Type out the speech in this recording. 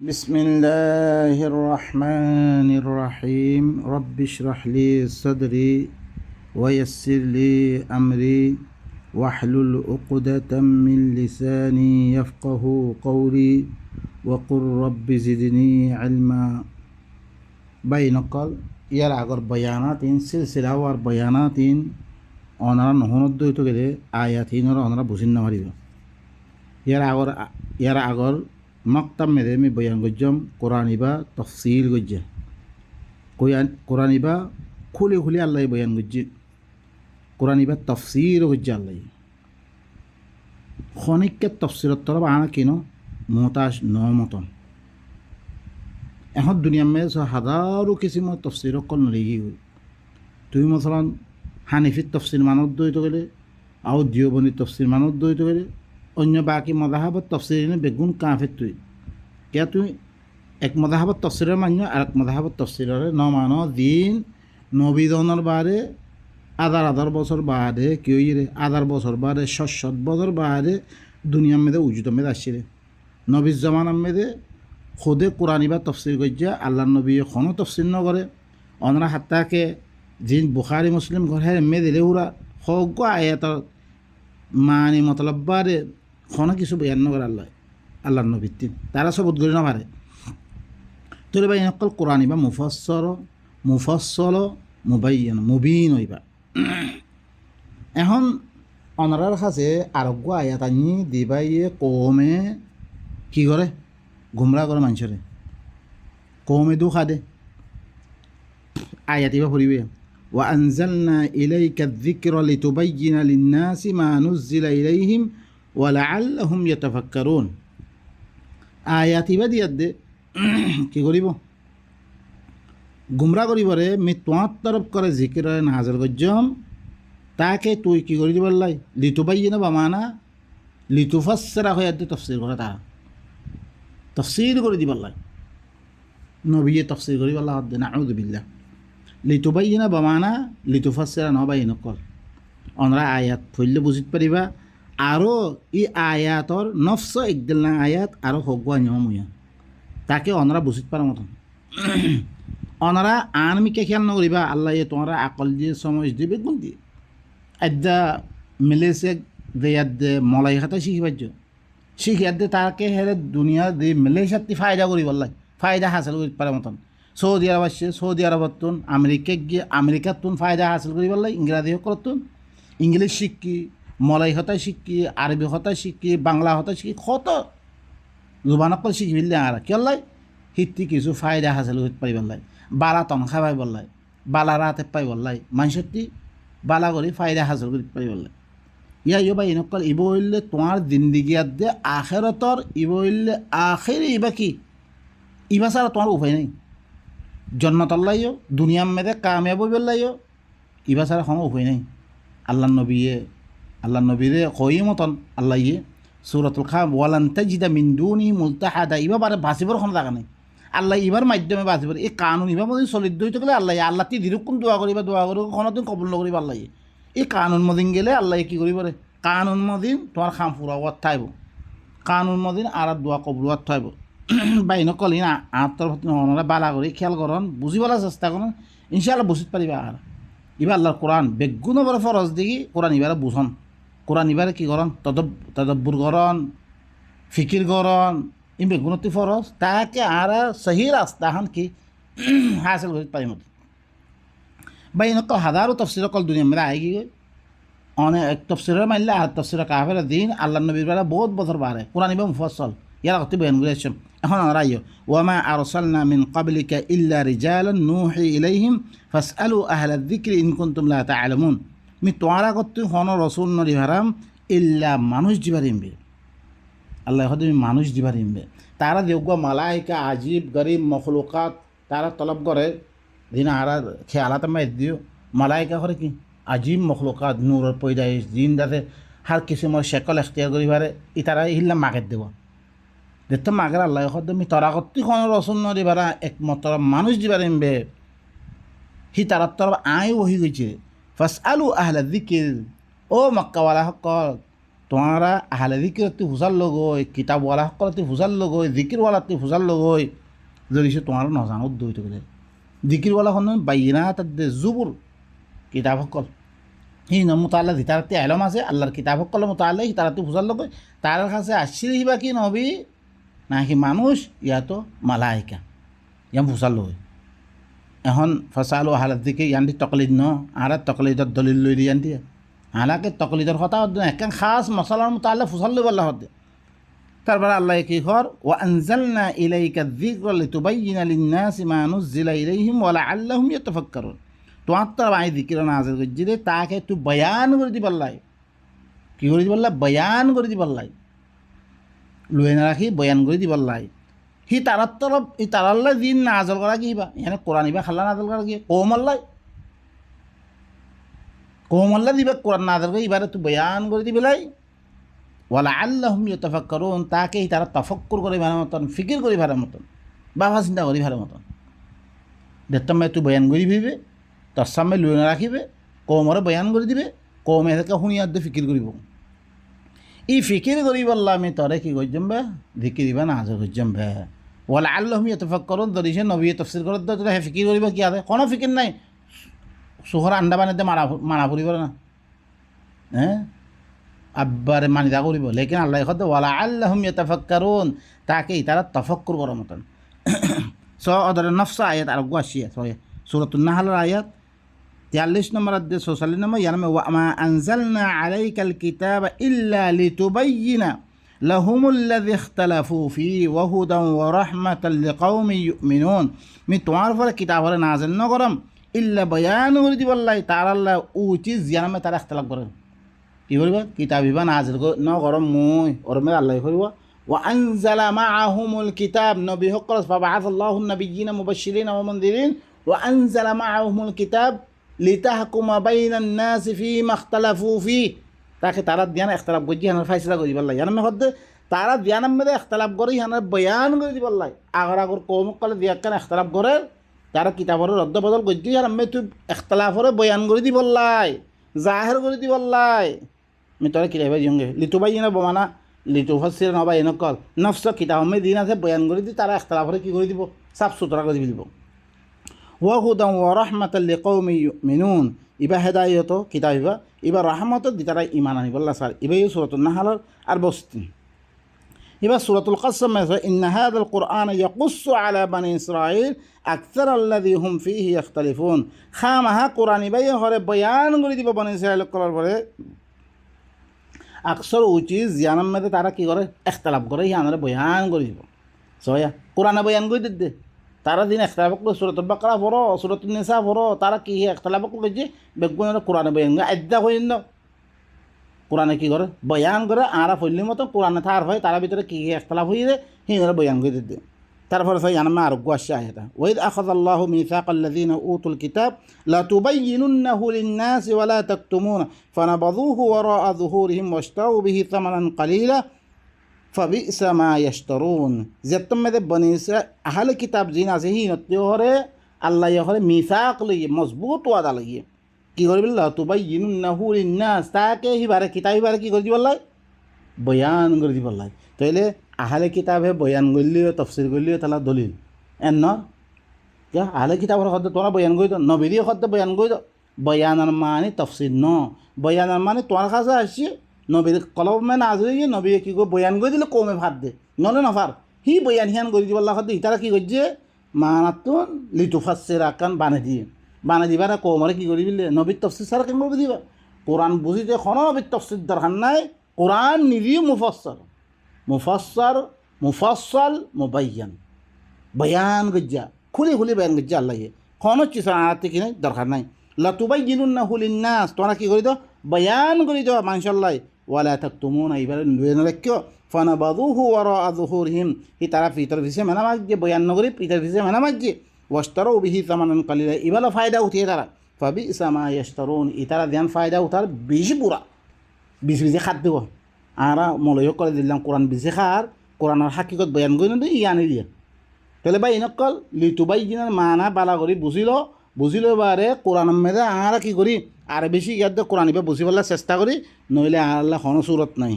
بسم الله الرحمن الرحيم رب اشرح لي صدري ويسر لي أمري واحلل عقدة من لساني يفقه قولي وقل رب زدني علما بينقل ইয়ার আগর বয়ানাতিন সিলসিলাওয়ার বয়ানাতিন অনারা নহনত দইত গেলে আয়াতিনর অনারা বুঝিন না মারিব ইয়ার আগর মক্তাব মেরে আমি বয়ান গজ্জম কোরআনিবা তফসিল গজ্জা কোরআনিবা খুলে খুলে আল্লাহ বয়ান গজ্জি কোরআনিবা তফসির গজ্জা আল্লাহ খনিককে তফসিরত তরফ আনা কিন মতাজ নমতন এখন দুনিয়া মে হাজারো কিসিম তফসির কল নলিগি হই তুমি মসলান হানিফির তফসির মানত দইতে গেলে আও দিওবনির তফসির মানত দইতে গেলে অন্য বাকি মজাহাবত তফসির বেগুন কাফের তুই কে তুই এক মজাহাবত তফসিরের মান্য আর এক মজাহাবত তফসিরের ন মান দিন নবীজনের বারে আদার বছর বাদে কেউ রে আদার বছর বাদে 7 বছর বাদে দুনিয়ার মেয়েদে উজুত মেয়েদে আসছে রে নবীর জমানার মেয়েদে খুদে কোরআনিবা তফসির গজ্জা আল্লাহ নবী কোনো তফসির ন করে অনরা হাত্তাকে যিন বুখারি মুসলিম ঘর হ্যাঁ মেয়ে দিলে ওরা হগ আয়াতর মানে মতলব বারে কোনো কিছু বয়ান করে আল্লাহ নবীর তিন তারা সব উদ্গরি না পারে তোর বা এনেকল কোরআনিবা মুফসল মুবাইন মুবিন হইবা এখন অনারার কাছে আরোগ্য আয়াত আনি দিবাইয়ে কমে কি করে গুমরা করে মানুষরে কমে দুখা দে আয়াতিবা পড়িবে وأنزلنا إليك الذكر لتبين للناس ما نزل إليهم ولعلهم يتفكرون আয়াতিবা দিয়াত দে কি করিব গুমরা করিবরে মি তোমার তরফ করে জিকির নাজর গজ্জম তাকে তুই কি করি দিবার লাই লিতুবাইনা বা মানা লিতুফাসসিরা হয়ে দে তফসির করে তারা তফসির করে দিবার লাই নবী তফসির করি আল্লাহ দে নাউযু বিল্লাহ লিতুবাইনা বা মানা লিতুফাসসিরা নবাইন কল অনরা আয়াত পড়লে বুঝিত পারিবা আরও ই আয়াতর নফস একদিল না আয়াত আরও হগুয়া নিয়ম হইয়া তাকে অনরা বুঝিত পারার মতন অনারা আনমিকে খেয়াল নকরিবা আল্লাহ তোমরা আকল দিয়ে সময় দিবে গুণ দিয়ে আদ্যা মিলেছে দেয়াত দে মলাই খাতা শিখিয়ার দে তাকে হেরে দুনিয়া দি মিলেসাতি ফায়দা করিব আল্লাহ ফায়দা হাসিল করি পারার মতন সৌদি আরব আসছে সৌদি আরবত তুন আমেরিকা গিয়ে আমেরিকার তুন ফায়দা হাসিল করিব আল্লাহ ইংরাজি করতুন ইংলিশ শিখি মলাই হতা শিখি আরবি হতা শিখি বাংলা হতা শিখি কত জুবানকল শিখি বিল্লে আর কি আল্লাহ হিত্তি কিছু ফায়দা হাসিল করতে পারি বললাই বালা তনখা পাই বললাই বালা রাতে পাই বললাই মানুষটি বালা করে ফায়দা হাসিল করতে পারি বললাই ইয়া বা এনেকল ইব হইলে তোমার জিন্দিগিয়াত দে আখেরতর ইব হইলে আখের ইবা কি ইবা ছাড়া তোমার উপায় নেই জন্নত আল্লাহিও দুনিয়ার মেয়েদে কামিয়াব বললাইও ইবা ছাড়া কোনো উপায় নেই আল্লাহ নবীরে কই মতন আল্লাহ ইয়ে সূরাতুল খাম ওয়ালান তাজিদা মিন দুনি মুলতাহাদা ইবা বারে বাঁচিবার কোনো জায়গা নেই আল্লাহ ইবার মাধ্যমে বাঁচিবার এই কানুন ইবা মদিন চলিত হইতে গেলে আল্লাহ তি দিরুকুন দোয়া করিবা কোনোদিন কবুল নকরিবা আল্লাহ এই কানুন মদিন গেলে আল্লাহ কি করিবারে কানুন মদিন তোমার খাম ফুরা ওয়াত থাইব কানুন মদিন আর দোয়া কবুল ওয়াত থাইব বাইন কলি না আত্মর ওনারা বালা করে খেয়াল করন বুঝিবার চেষ্টা করুন ইনশাআল্লাহ বুঝিতে পারিবা আর ইবা আল্লাহর কোরআন বেগুন বড় ফরজ দেখি কোরআন ইবারে বুঝন কোরআন ইবারে কি করন তদব্বুর করন ফিকির করন ই বেগুনতি ফরজ তাকে আর সহি রাস্তা হান কি হাসিল করতে পারি মতো বা এনেকুৱা হাজারো তফসির কল দুনিয়া মেয়েরা আই গিয়ে অনেক তফসিরের মানলে আর তফসির কাফের দিন আল্লাহ নবীর বেলা বহুত বছর বাড়ে কোরআন ইবা মুফাসসল ইয়ার আগতে বয়ান করে আসছেন এখন আমরা আইও ওয়ামা আরসালনা মিন ক্বাবলিকা ইল্লা রিজালান নুহি ইলাইহিম ফাসআলু আহলা যিকরি ইন কুনতুম লা তা'লামুন মি তোয়ারা করতে হন রসুল নরি হারাম ইল্লা মানুষ দিবারিমবে আল্লাহ হতে মানুষ দিবারিমবে তারা দেওয়া মালাইকা আজিব গরিব মখলুকাত তারা তলব করে দিন আরা খেয়ালাতে মাই দিও মালাইকা করে কি আজিব মখলুকাত নূরের পয়দাইশ দিন যাতে হার কিসিমর শেকল এখতিয়ার করি পারে ই তারা ইল্লা মাগের দেব দেখতে মাগের আল্লাহ হতে মি তরা করতে হন রসুল নরি ভাড়া একমাত্র মানুষ দিবারিমবে হি তার তরফ আয় ওহি গেছে ফাসআলু আহলা যিকির ও মক্কাওয়ালা সকল তোমারা আহলে জিকিরতে ফুসার লগই কিতাবওয়ালা সকলতে ফুসার লগই জিকিরওয়ালাতে ফুসার লগই যদি সে তোমার নজানত দই থাকে জিকিরওয়ালা হন বাইনা তাদের জুবুর কিতাব সকল সি মোতাল্লা জিতারাতে আলম আছে আল্লাহর কিতাব সকল মোতাল্লা তারাতে ফুসার লগই তার কাছে আসছিল হিবা কি নবী নাকি মানুষ ইয়াতো মালাইকা ইয়াম ফুসার লগই এখন ফসালো আহলাদ দিকে ইয়ান্দি তকলিদ ন আর তকলিদর দলিল লই দিয়ে ইয়ান্দি হালাকে তকলিদর কথা একখান খাস মশলার মতো আল্লাহ ফুসাল লই আল্লাহ হতে তারপরে আল্লাহ কি কর ওয়া আনজালনা ইলাইকা যিকরা লিতুবাইয়িনা লিন-নাসি মা নুযিলা ইলাইহিম ওয়া লাআল্লাহুম ইয়াতাফাক্কারুন তোমার তো আই যিকির নাযিল করছি রে তাকে তুই বয়ান করে দিবাল্লাই কি করে দিবাল্লাই বয়ান করে দিবাল্লাই লুয়ে না রাখি বয়ান করে দিবাল্লাই হি তারার তরফ ই তারাল্লাই দিন নাযিল করা কি বা এখানে কোরআন ইবা খাল্লা নাযিল করা কি কৌমাল্লা দিবে কোরআন নাযিল করে এবারে তুই বয়ান করে দিবেলাই ওয়ালা আল্লাহুম ইয়াতাফাক্কারুন তাকে তারা তাফাক্কুর করে ভালো মতন ফিকির করে ভালো মতন বাবা চিন্তা করি ভালো মতন দেখতাম তুই বয়ান করে দিবে তোর সামনে লুয়ে না রাখিবে কৌমরে বয়ান করে দিবে কৌমে এদেরকে শুনিয়ার দিয়ে ফিকির করিব ই ফিকির করি বললা আমি তরে কি করছম বে ধিকি দিবা না হাজর করছম বে ওয়ালা আল্লাহুম ইয়াতাফাক্কারুন ধরিছে নবী তফসির করে তোরা ফিকির করিব কি আছে কোনো ফিকির নাই সুহর আন্ডা বানাতে মানা ফুরিব না হ্যাঁ আব্বারে মানিদা করিব লেকিন আল্লাহ কত ওয়ালা আল্লাহুম ইয়াতাফাক্কারুন তাকে তারা তাফাক্কুর করার মতন ওদের নফস আয়াত আর আসিয়া সূরাতুন নাহলের আয়াত 43 নম্বর অধ্যায় 46 নম্বর ইয়ার ওয়া মা আনজালনা আলাইকাল কিতাবা ইল্লা লিতুবাইয়িনা লাহুমুল্লাযী ইখতালাফু ফীহি ওয়া হুদান ওয়া রাহমাতাল লিকাওমিন ইউমিনুন মি তোমার পরে কিতাবরে নাযিল ন করম ইল্লা বয়ান করে দিবাল্লাই তার আল্লাহ উচিত জিয়ানামে তারা ইখতিলাফ করেন কি করব কিতাব ইবা নাযিল ন করম মুই ওরমে আল্লাহ করব ওয়া আনজালা মাআহুমুল কিতাব নবী হকল ফাবাআসাল্লাহু নাবিয়্যিনা মুবাশশিরিনা ওয়া মুনযিরিন ওয়া আনজালা মাআহুমুল কিতাব লিতাহকুমা বাইনান নাসি ফীমা ইখতালাফু ফীহি তাকে তারা দিয়ান ইখতিলাফ করি হানার ফাইসলা করি বললাই ইয়ার মধ্যে তারা দিয়ানার মধ্যে ইখতিলাফ করি হানার বয়ান করে দিবল্লাই আগর কৌম কলে দিয়াকান ইখতিলাফ করে তারা কিতাবর রদ্দ বদল করছি আর আমি তুই ইখতিলাফরে বয়ান করে দিবল্লাই জাহের করে দিবল্লাই আমি তোরা কিতাব দিওঁগে লিতুবাইয়িনা বমানা লিতুফাসসির নবা এনেকল নফস কিতাব আমি দিন আছে বয়ান করে দি তারা ইখতিলাফরে কি করে দিব সাফ সুতরা করে দিব ওয়া হুদান ওয়া রাহমাতাল লিকাওমিন ইউমিনুন ইবা হেদায়ত কিতাব ইবা রাহমত দি তারা ঈমান আনিবল্লা স্যার ইবা সূরাতুন নাহলের আর 62 এবার সূরাতুল কাসম ইন্না হাযাল কুরআন ইয়াকুসসু আলা বানি ইসরাঈল আকসারাল্লাযী হুম ফীহি ইখতালিফুন খামাহা কুরআন ইবাই হরে বয়ান করে দিব বানি ইসরাঈল করার পরে আকসর উচিত জিয়ানার মধ্যে তারা কি করে ইখতিলাফ করে ইয়ানরে বয়ান করে দিব সয়া কুরআনে বয়ান করে দিতে তারা দিন ইখতিলাফ করে সূরাতুল বাকারা পড়ো সূরাতুন নিসা পড়ো তারা কি ইখতিলাফ করে যে বেগুনের কুরআনে বয়ান আদ্দা কইন না কোরআনে কি করে বয়ান করে আরা ফইলি মতো কোরআনে থার হয় তার ভিতরে কি ইখতিলাফ হইরে হিনরে বয়ান করে দিতে তারপরে সেই আনামে আর গোয়াশা এটা ওয়াইদ আখাযাল্লাহু মিসাকাল্লাযীনা উতুল কিতাব লা তুবাইয়িনুন্নাহু লিন-নাসি ওয়া লা তাকতুমুনা ফানাবাযুহু ওয়ারা'a যুহুরিহিম ওয়াশতারাউ বিহি থামানান কালীলা ফাবি'সা মা ইয়াশতারুন যেতমে বনি ইসরাঈল আহলে কিতাব জিন আছে হিনতে হরে আল্লাহ ইহরে মিসাক লইয়ে মজবুত ওয়াদা লইয়ে কি করবি তুবাইয়িনুন্নাহু লিন-নাস তাকে হিবারে কিতাব হিবারে কি করে দিবল্লাই বয়ান করে দিবল্লাই তাইলে আহলে কিতাবে বয়ান করলিও তফসির করলিও তালা দলিল এন ন কিয়া আহলে কিতাবের শব্দ তোরা বয়ান করে দাও নবীর শব্দ বয়ান করে দাও বয়ানের মানে তফসির ন বয়ানের মানে তোমার কাছে আসছে নবীর কলমে না আসলে নবী কি করে বয়ান করে দিলে কমে ভাত দে নলে নফার হি বয়ান হিয়ান করে দিবল্লা শব্দ ইতারা কি করছে মানাতুন লিতুফাসসির আকান বানে দিয়ে বানা দিবা না কৌমরে কি করি বিলে নবীর তফসির ছাড়া কেমন দিবা কোরআন বুঝিতে কোনো নবীর তফসির দরকার নাই কোরআন নিজেই মুফাসসাল মুবাইয়ান বয়ান গজ্জা খুলি খুলি বয়ান গজ্জা আল্লাহ কোনো চিজ আনাতে কিনে দরকার নাই লা তুবাইয়িনুন্নাহু লিন-নাস তোমরা কি করি দাও বয়ান করি দাও মাশাআল্লাহ ওয়ালা তাকতুমুনা ইবারে লুয়ে না রাখিও ফানাবাযুহু ওয়ারা'a যুহুরিহিম হি তারা ভিতর ভিসে মেনা মাগজে বয়ান নগরি ভিতর ভিসে মেনা মাগজে ওয়াশতারাউ বিহি থামানান কালীলা ইবালা ফায়দা উঠিয়ে তারা ফাবি'সা মা ইয়াশতারুন ইতারা ধ্যান ফায়দা উঠার বেশি পুরা বেশি খাত দেব আরা মলয় করে দিলাম কোরআন বেশি খার কোরআনের হাকিকত বয়ান করি না ই আনি দিয়ে তাহলে ভাই এনেকল লিতুবাইয়িনার মানা বালা করি বুঝিল বুঝিল বারে কোরআন মেয়েদে আর কি করি আর বেশি ইয়াদ কোরআন ইবা বুঝি পেলার চেষ্টা করি নইলে আর আল্লাহ কোনো সুরত নাই।